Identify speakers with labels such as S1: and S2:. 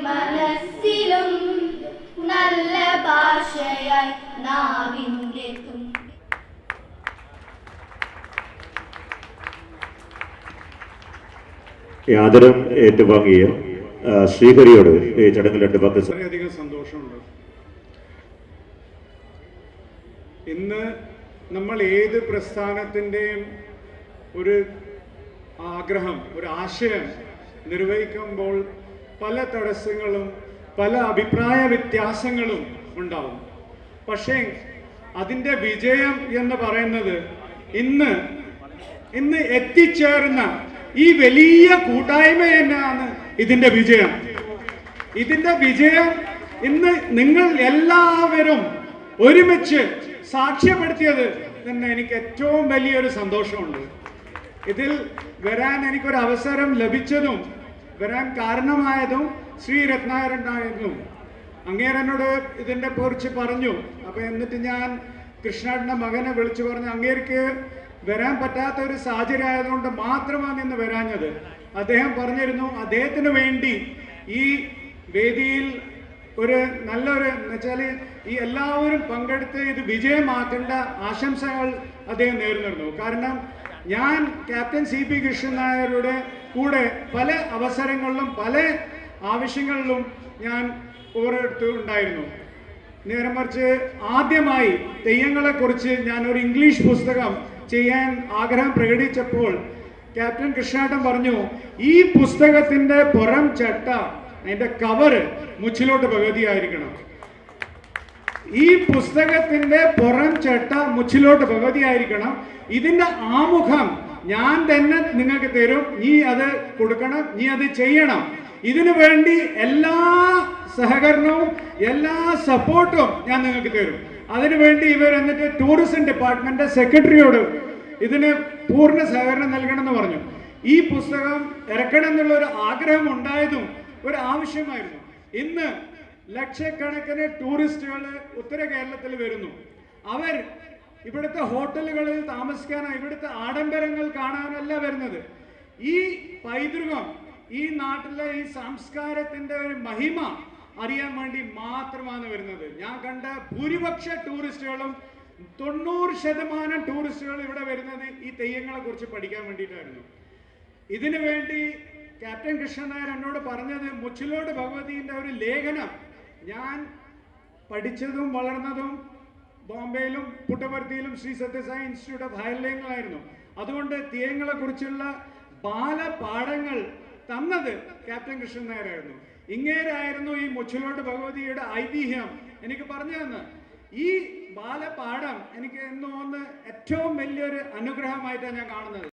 S1: മനസ്സിലും നല്ല ഭാഷയായി നാവിൻ്റെ
S2: ആദരം ഏറ്റുവാങ്ങിയ ശ്രീഹരിയോട് ഈ ചടങ്ങിൽ രണ്ട് വാക്ക്.
S3: വളരെയധികം സന്തോഷമുണ്ട്. ഇന്ന് നമ്മൾ ഏത് പ്രസ്ഥാനത്തിൻ്റെയും ഒരു ആഗ്രഹം, ഒരു ആശയം നിർവഹിക്കുമ്പോൾ പല തടസ്സങ്ങളും പല അഭിപ്രായ വ്യത്യാസങ്ങളും ഉണ്ടാവും. പക്ഷേ അതിൻ്റെ വിജയം എന്ന് പറയുന്നത് ഇന്ന് എത്തിച്ചേർന്ന ഈ വലിയ കൂട്ടായ്മ തന്നെയാണ് ഇതിൻ്റെ വിജയം. ഇതിൻ്റെ വിജയം ഇന്ന് നിങ്ങൾ എല്ലാവരും ഒരുമിച്ച് സാക്ഷ്യപ്പെടുത്തിയത് തന്നെ എനിക്ക് ഏറ്റവും വലിയൊരു സന്തോഷമുണ്ട്. ഇതിൽ വരാൻ എനിക്കൊരു അവസരം ലഭിച്ചതും വരാൻ കാരണമായതും ശ്രീ രത്നാകരനായിരുന്നു. അങ്ങേരനോട് ഇതിൻ്റെ കുറിച്ച് പറഞ്ഞു. അപ്പോൾ എന്നിട്ട് ഞാൻ കൃഷ്ണേട്ടൻ്റെ മകനെ വിളിച്ചു പറഞ്ഞു, അങ്ങേർക്ക് വരാൻ പറ്റാത്ത ഒരു സാഹചര്യം ആയതുകൊണ്ട് മാത്രമാണ് ഇന്ന് വരാഞ്ഞത്. അദ്ദേഹം പറഞ്ഞിരുന്നു അദ്ദേഹത്തിന് വേണ്ടി ഈ വേദിയിൽ ഒരു നല്ലൊരു എന്നുവെച്ചാൽ ഈ എല്ലാവരും പങ്കെടുത്ത് ഇത് വിജയമാക്കേണ്ട ആശംസകൾ അദ്ദേഹം നേർന്നിരുന്നു. കാരണം ഞാൻ ക്യാപ്റ്റൻ CP കൃഷ്ണൻ നായരുടെ കൂടെ പല അവസരങ്ങളിലും പല ആവശ്യങ്ങളിലും ഞാൻ ഓരോരുത്തരുണ്ടായിരുന്നു. നേരെ മറിച്ച് ആദ്യമായി തെയ്യങ്ങളെക്കുറിച്ച് ഞാൻ ഒരു ഇംഗ്ലീഷ് പുസ്തകം ചെയ്യാൻ ആഗ്രഹം പ്രകടിപ്പിച്ചപ്പോൾ ക്യാപ്റ്റൻ കൃഷ്ണേട്ടൻ പറഞ്ഞു, ഈ പുസ്തകത്തിന്റെ പുറം ചട്ട അതിന്റെ കവറ് മുച്ചിലോട്ട് ഭഗവതി ആയിരിക്കണം. ഈ പുസ്തകത്തിന്റെ പുറം ചട്ട മുച്ചിലോട്ട് ഭഗവതി ആയിരിക്കണം. ഇതിന്റെ ആമുഖം ഞാൻ തന്നെ നിങ്ങൾക്ക് തരും, നീ അത് കൊടുക്കണം, നീ അത് ചെയ്യണം. ഇതിനു വേണ്ടി എല്ലാ സഹകരണവും എല്ലാ സപ്പോർട്ടും ഞാൻ നിങ്ങൾക്ക് തരും. അതിനുവേണ്ടി ഇവർ എന്നിട്ട് ടൂറിസം ഡിപ്പാർട്ട്മെന്റ് സെക്രട്ടറിയോട് ഇതിന് പൂർണ്ണ സഹകരണം നൽകണമെന്ന് പറഞ്ഞു. ഈ പുസ്തകം ഇറക്കണം എന്നുള്ള ഒരു ആഗ്രഹം ഉണ്ടായതും ഒരു ആവശ്യമായിരുന്നു. ഇന്ന് ലക്ഷക്കണക്കിന് ടൂറിസ്റ്റുകൾ ഉത്തര കേരളത്തിൽ വരുന്നു. അവർ ഇവിടുത്തെ ഹോട്ടലുകളിൽ താമസിക്കാനോ ഇവിടുത്തെ ആഡംബരങ്ങൾ കാണാനല്ല വരുന്നത്. ഈ പൈതൃകം, ഈ നാട്ടിലെ ഈ സംസ്കാരത്തിന്റെ ഒരു മഹിമ അറിയാൻ വേണ്ടി മാത്രമാണ് വരുന്നത്. ഞാൻ കണ്ട ഭൂരിപക്ഷ ടൂറിസ്റ്റുകളും 90% ടൂറിസ്റ്റുകൾ ഇവിടെ വരുന്നത് ഈ തെയ്യങ്ങളെ കുറിച്ച് പഠിക്കാൻ വേണ്ടിയിട്ടായിരുന്നു. ഇതിനു വേണ്ടി ക്യാപ്റ്റൻ കൃഷ്ണൻ നായർ എന്നോട് പറഞ്ഞത്, മുച്ചിലോട്ട് ഭഗവതിയുടെ ഒരു ലേഖനം, ഞാൻ പഠിച്ചതും വളർന്നതും ബോംബെയിലും പുട്ടപർത്തിയിലും ശ്രീ സത്യസായി ഇൻസ്റ്റിറ്റ്യൂട്ട് ഓഫ് ഹയർലൈനിലായിരുന്നു. അതുകൊണ്ട് തെയ്യങ്ങളെ കുറിച്ചുള്ള ബാലപാഠങ്ങൾ തന്നത് ക്യാപ്റ്റൻ കൃഷ്ണൻ നായരായിരുന്നു. ഇങ്ങേരായിരുന്നു ഈ മുച്ചിലോട്ട് ഭഗവതിയുടെ ഐതിഹ്യം എനിക്ക് പറഞ്ഞു തന്ന്. ഈ ബാലപാഠം എനിക്ക് എന്ന് തോന്നുന്നു ഏറ്റവും വലിയൊരു അനുഗ്രഹമായിട്ടാണ് ഞാൻ കാണുന്നത്.